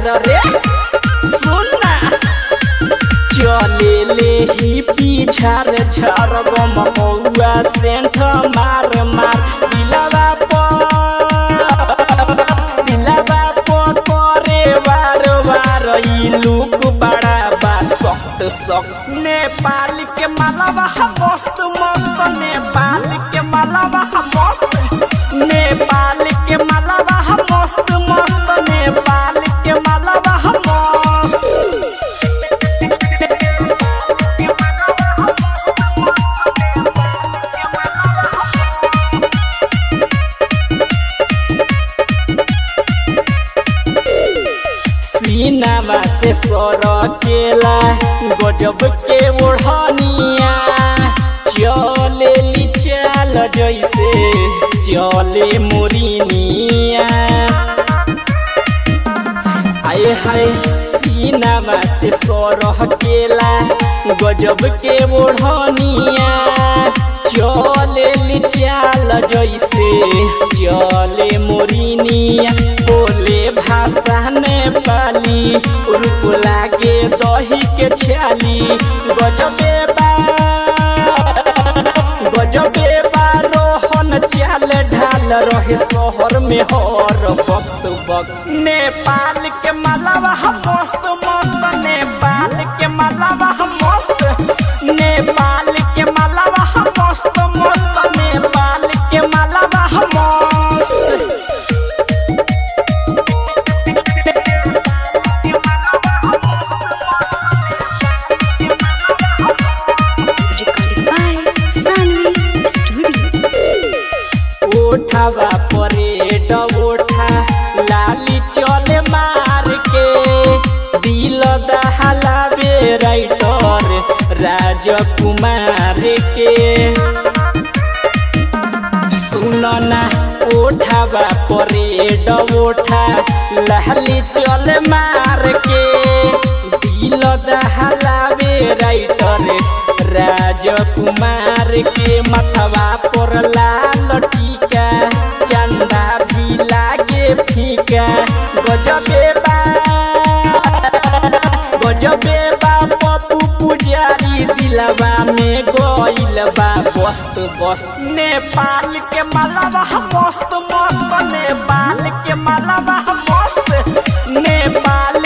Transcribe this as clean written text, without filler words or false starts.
झार रे सुनना चले ले ही पीछार झार गम मौआ सेंठ मार मार दिलवा करे वार वार ई लुक बड़ा बा सख्त सख्त नेपाल के मालवा मस्त मस्त नेपाल के मालवा मस्त नेपाल के मालवा मस्त मस्त नेपाल के मालवा मस्त सीनावा से सरकेला गजब के ओढ़निया चले ली चाल जैसे चले मोरिनिया आए हाय सीनावा से सरकेला गजब के ओढ़निया चले ली चाल जैसे चले मोरिनिया बोले भाषा नेपाली रूप लागे दही के छाली गजबे बा रोहन चाल ढाल रहे शहर में हर वक्त वक्त नेपाल के मालवा मस्त मस्त नेपाल के मालवा मस्त नेपाल के मालवा मस्त मस्त नेपाल के मालवा मस्त ओठावा परेड ओठा लाली चले मार के दिल दहलावे राइटर राजकुमार के सुनना ओठावा परेड ओठा लाली चले मार के दिल दहलावे राइटर राजकुमार के मथवा पर लाल टीका चंदा भी लागे फीका गजबे बा पप्पू पुजारी दिलवा में गइल बा बस्त बस्त नेपाल के मालवा मस्त मस्त नेपाल के मालवा मस्त नेपाल